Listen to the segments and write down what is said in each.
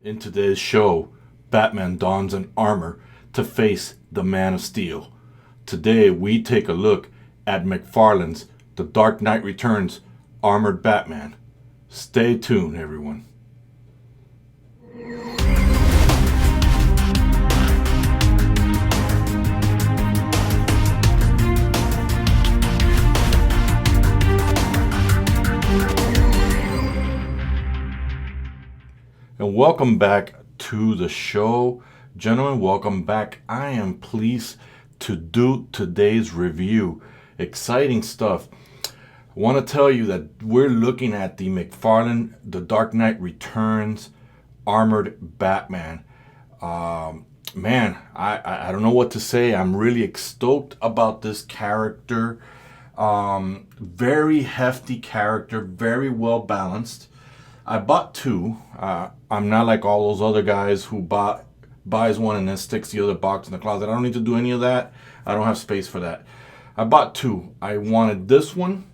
In today's show, Batman dons an armor to face the Man of Steel. Today we take a look at McFarlane's The Dark Knight Returns Armored Batman. Stay tuned, everyone. And welcome back to the show. Gentlemen, welcome back. I am pleased to do today's review. Exciting stuff. I want to tell you that we're looking at the McFarlane The Dark Knight Returns Armored Batman. Man, I don't know what to say. I'm really stoked about this character. Very hefty character, very well balanced. I bought two. I'm not like all those other guys who buys one and then sticks the other box in the closet. I don't need to do any of that. I don't have space for that. I bought two. I wanted this one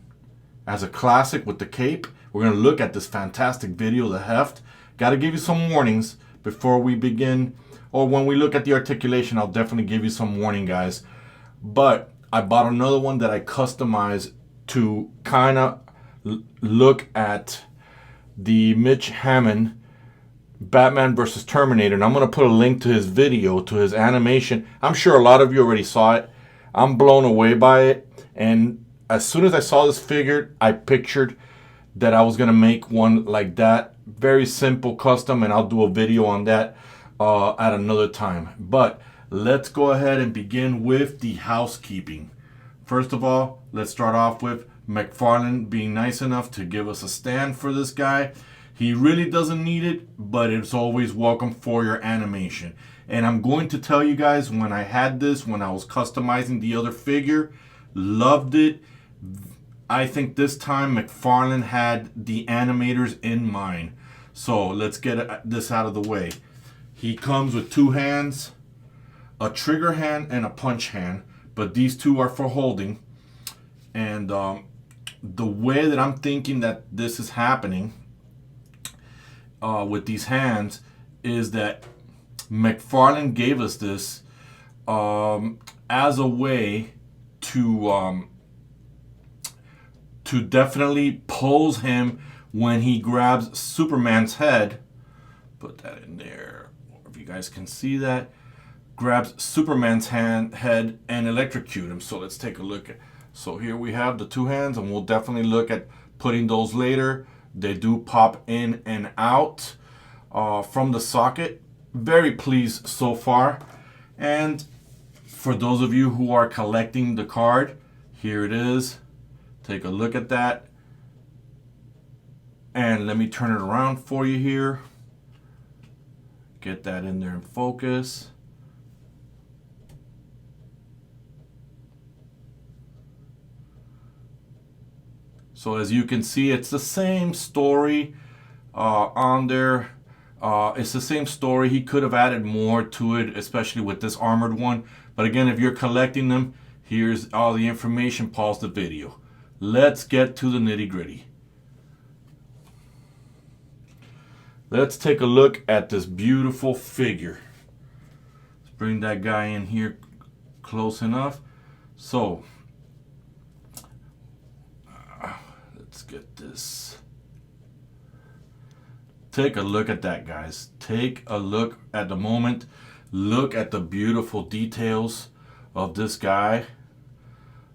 as a classic with the cape. We're going to look at this fantastic video, the heft. Got to give you some warnings before we begin. Or when we look at the articulation, I'll definitely give you some warning, guys. But I bought another one that I customized to kind of look at the Hammond Batman versus Terminator, and I'm going to put a link to his video, to his animation. I'm sure a lot of you already saw it. I'm blown away by it, and as soon as I saw this figure, I pictured that I was going to make one like that. Very simple, custom, and I'll do a video on that at another time. But let's go ahead and begin with the housekeeping. First of all, let's start off with McFarlane being nice enough to give us a stand for this guy. He really doesn't need it, but it's always welcome for your animation. And I'm going to tell you guys, when I had this, when I was customizing the other figure, loved it. I think this time McFarlane had the animators in mind. So let's get this out of the way. He comes with two hands, a trigger hand and a punch hand, but these two are for holding. And the way that I'm thinking that this is happening with these hands is that McFarlane gave us this as a way to definitely pose him when he grabs Superman's head. Put that in there, if you guys can see that. Grabs Superman's head and electrocute him. So let's take a look at. So here we have the two hands, and we'll definitely look at putting those later. They do pop in and out from the socket. Very pleased so far. And for those of you who are collecting the card, here it is. Take a look at that. And let me turn it around for you here. Get that in there in focus. So as you can see, it's the same story on there. It's the same story. He could have added more to it, especially with this armored one. But again, if you're collecting them, here's all the information. Pause the video. Let's get to the nitty-gritty. Let's take a look at this beautiful figure. Let's bring that guy in here close enough. So let's get this. Take a look at that, guys. Take a look at the moment. Look at the beautiful details of this guy.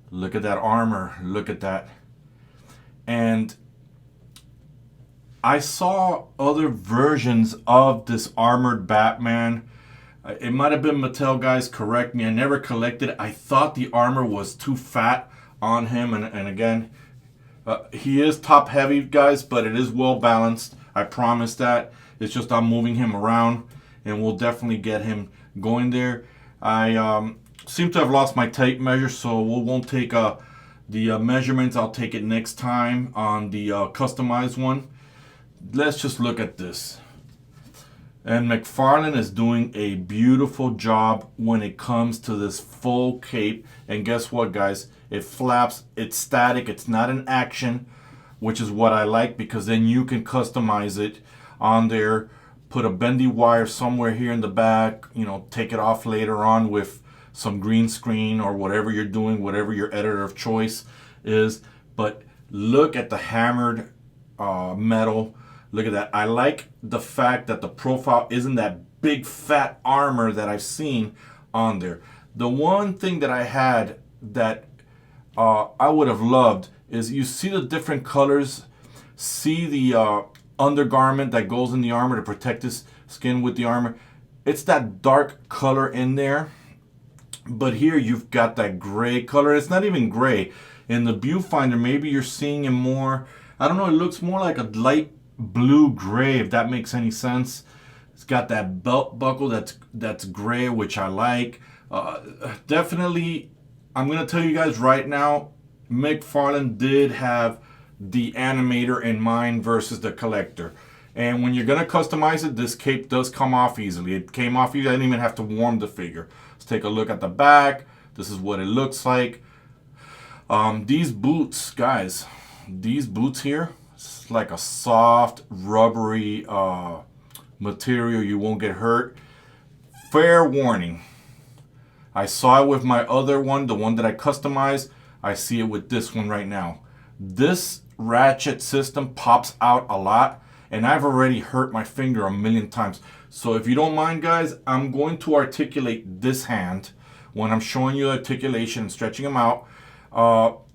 Look at that armor. Look at that. And I saw other versions of this armored Batman. It might have been Mattel, guys. Correct me. I never collected. I thought the armor was too fat on him. And again, he is top heavy, guys, but it is well balanced. I promise that. It's just I'm moving him around, and we'll definitely get him going there. I seem to have lost my tape measure, so we won't take the measurements. I'll take it next time on the customized one. Let's just look at this. And McFarlane is doing a beautiful job when it comes to this full cape. And guess what, guys? It flaps. It's static. It's not an action, which is what I like, because then you can customize it on there, put a bendy wire somewhere here in the back, you know, take it off later on with some green screen or whatever you're doing, whatever your editor of choice is. But look at the hammered metal. Look at that. I like the fact that the profile isn't that big fat armor that I've seen on there. The one thing that I had that I would have loved is you see the different colors, see the undergarment that goes in the armor to protect his skin with the armor. It's that dark color in there, but here you've got that gray color. It's not even gray. In the viewfinder, maybe you're seeing it more, I don't know, it looks more like a light blue gray, if that makes any sense. It's got that belt buckle that's gray, which I like. Definitely, I'm gonna tell you guys right now, McFarlane did have the animator in mind versus the collector. And when you're gonna customize it, this cape does come off easily. It came off easily. I didn't even have to warm the figure. Let's take a look at the back. This is what it looks like. These boots, guys, these boots here, it's like a soft, rubbery material. You won't get hurt. Fair warning. I saw it with my other one, the one that I customized. I see it with this one right now. This ratchet system pops out a lot, and I've already hurt my finger a million times. So if you don't mind, guys, I'm going to articulate this hand when I'm showing you articulation and stretching them out.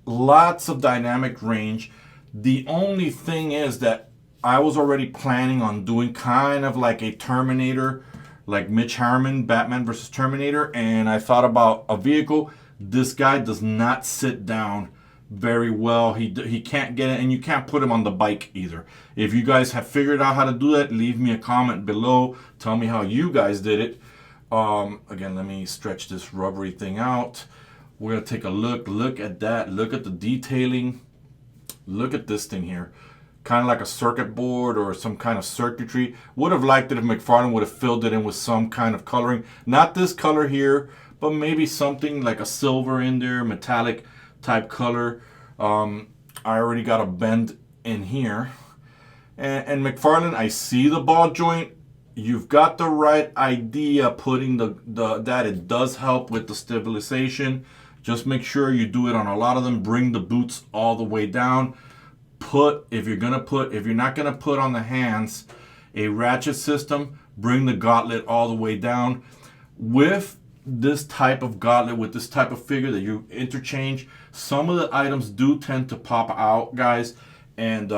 Lots of dynamic range. The only thing is that I was already planning on doing kind of like a Terminator, like Mitch Hammond, Batman versus Terminator, and I thought about a vehicle. This guy does not sit down very well. He can't get it, and you can't put him on the bike either. If you guys have figured out how to do that, leave me a comment below. Tell me how you guys did it. Again, let me stretch this rubbery thing out. We're gonna take a look. Look at that. Look at the detailing. Look at this thing here. Kind of like a circuit board or some kind of circuitry. Would have liked it if McFarlane would have filled it in with some kind of coloring. Not this color here, but maybe something like a silver in there, metallic type color. I already got a bend in here. And McFarlane, I see the ball joint. You've got the right idea putting that it does help with the stabilization. Just make sure you do it on a lot of them. Bring the boots all the way down. If you're not gonna put on the hands a ratchet system, bring the gauntlet all the way down. With this type of gauntlet, with this type of figure that you interchange, some of the items do tend to pop out, guys. And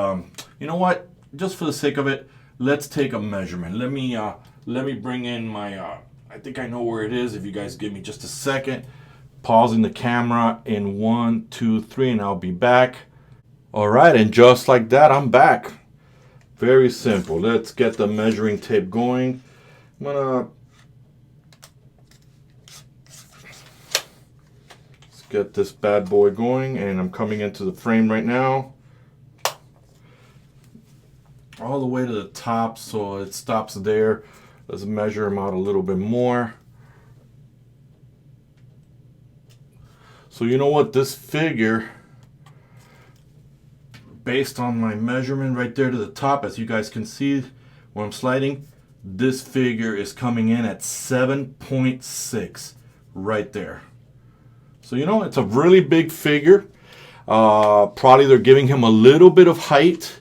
you know what? Just for the sake of it, let's take a measurement. Let me bring in my. I think I know where it is. If you guys give me just a second, pausing the camera in 1, 2, 3, and I'll be back. All right, and just like that, I'm back. Very simple. Let's get the measuring tape going. I'm gonna let's get this bad boy going, and I'm coming into the frame right now. All the way to the top, so it stops there. Let's measure him out a little bit more. So you know what, this figure, based on my measurement right there to the top, as you guys can see where I'm sliding, this figure is coming in at 7.6 right there. So you know, it's a really big figure. Probably they're giving him a little bit of height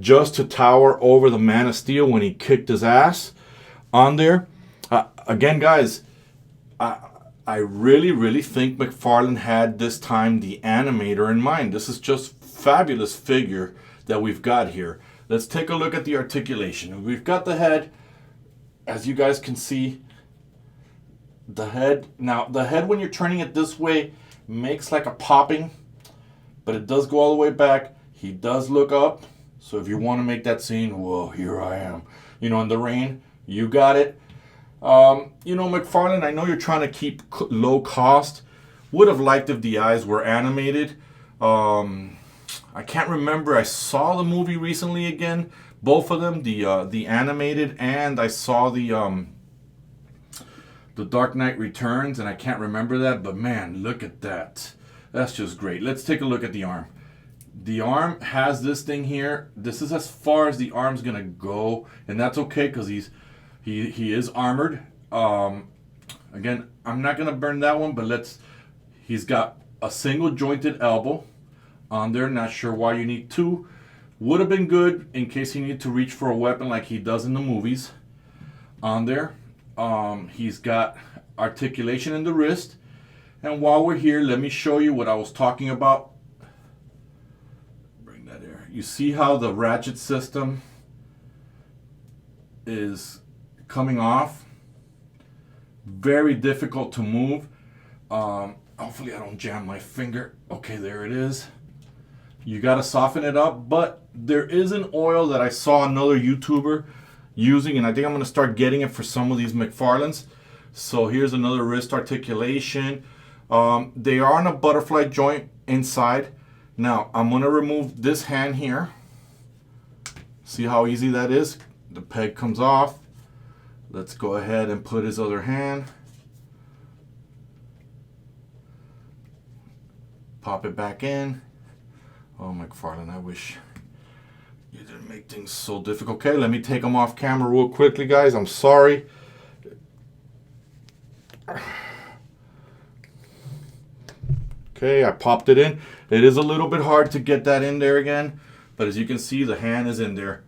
just to tower over the Man of Steel when he kicked his ass on there. Again, guys, I really think McFarlane had this time the animator in mind. This is just fabulous figure that we've got here. Let's take a look at the articulation. We've got the head, as you guys can see. The head, now the head when you're turning it this way makes like a popping, but it does go all the way back. He does look up. So if you want to make that scene, whoa, here I am, you know, in the rain, you got it. You know, McFarlane, I know you're trying to keep low cost. Would have liked if the eyes were animated. I can't remember. I saw the movie recently again, both of them, the animated, and I saw the Dark Knight Returns, and I can't remember that. But man, look at that. That's just great. Let's take a look at the arm. The arm has this thing here. This is as far as the arm's gonna go, and that's okay because he is armored. Again, I'm not gonna burn that one, but he's got a single jointed elbow on there. Not sure why you need two. Would have been good in case he needed to reach for a weapon like he does in the movies. On there, he's got articulation in the wrist. And while we're here, let me show you what I was talking about. Bring that here. You see how the ratchet system is coming off? Very difficult to move. Hopefully I don't jam my finger. Okay, there it is. You got to soften it up, but there is an oil that I saw another YouTuber using, and I think I'm going to start getting it for some of these McFarlanes. So here's another wrist articulation. They are on a butterfly joint inside. Now I'm going to remove this hand here. See how easy that is? The peg comes off. Let's go ahead and put his other hand. Pop it back in. Oh, McFarlane, I wish you didn't make things so difficult. Okay, let me take them off camera real quickly, guys. I'm sorry. Okay, I popped it in. It is a little bit hard to get that in there again, but as you can see, the hand is in there.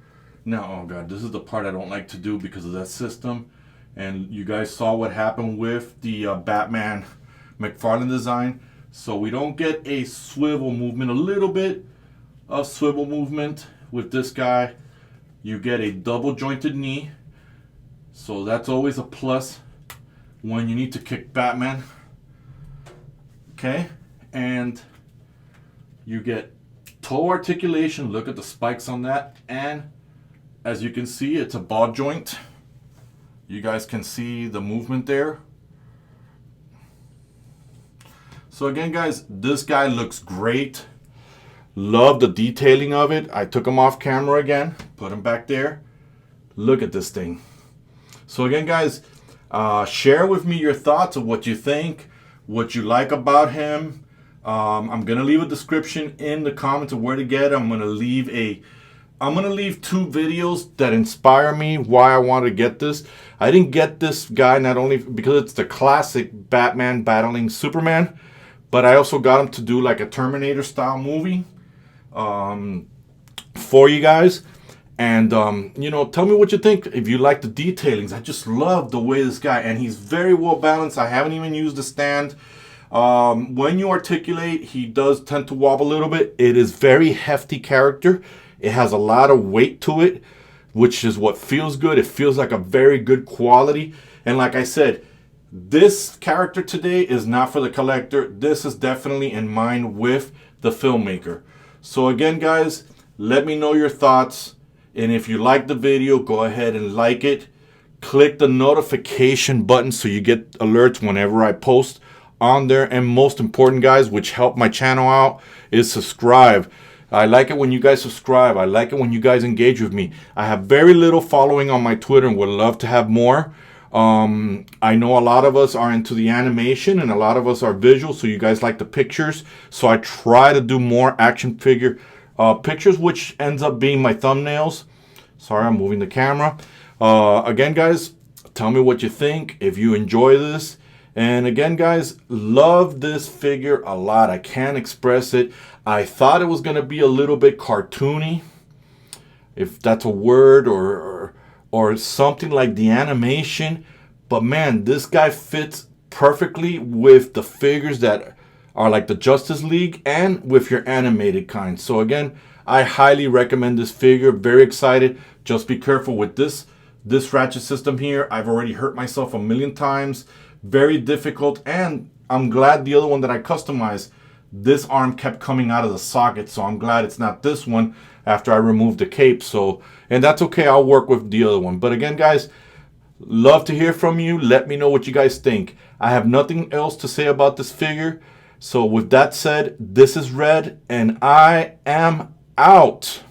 Now, oh God, this is the part I don't like to do because of that system. And you guys saw what happened with the Batman McFarlane design. So we don't get a swivel movement, a little bit of swivel movement with this guy. You get a double jointed knee. So that's always a plus when you need to kick Batman. Okay, and you get toe articulation. Look at the spikes on that. And as you can see, it's a ball joint. You guys can see the movement there. So again, guys, this guy looks great. Love the detailing of it. I took him off camera again, put him back there. Look at this thing. So again, guys, share with me your thoughts of what you think, what you like about him. I'm gonna leave a description in the comments of where to get him. I'm gonna leave two videos that inspire me why I want to get this. I didn't get this guy not only because it's the classic Batman battling Superman, but I also got him to do like a Terminator style movie for you guys. And, you know, tell me what you think. If you like the detailings, I just love the way this guy, and he's very well balanced. I haven't even used the stand. When you articulate, he does tend to wobble a little bit. It is very hefty character. It has a lot of weight to it, which is what feels good. It feels like a very good quality. And like I said, this character today is not for the collector. This is definitely in mind with the filmmaker. So again, guys, let me know your thoughts. And if you like the video, go ahead and like it. Click the notification button so you get alerts whenever I post on there. And most important, guys, which help my channel out, is subscribe. I like it when you guys subscribe. I like it when you guys engage with me. I have very little following on my Twitter and would love to have more. I know a lot of us are into the animation and a lot of us are visual, so you guys like the pictures. So I try to do more action figure pictures, which ends up being my thumbnails. Sorry, I'm moving the camera. Again, guys, tell me what you think, if you enjoy this. And again, guys, love this figure a lot. I can't express it. I thought it was going to be a little bit cartoony, if that's a word, or something like the animation. But man, this guy fits perfectly with the figures that are like the Justice League and with your animated kind. So again, I highly recommend this figure. Very excited. Just be careful with this ratchet system here. I've already hurt myself a million times. Very difficult, and I'm glad the other one that I customized, this arm kept coming out of the socket, so I'm glad it's not this one after I removed the cape. So, and that's okay, I'll work with the other one. But again, guys, love to hear from you. Let me know what you guys think. I have nothing else to say about this figure. So with that said, this is Red, and I am out.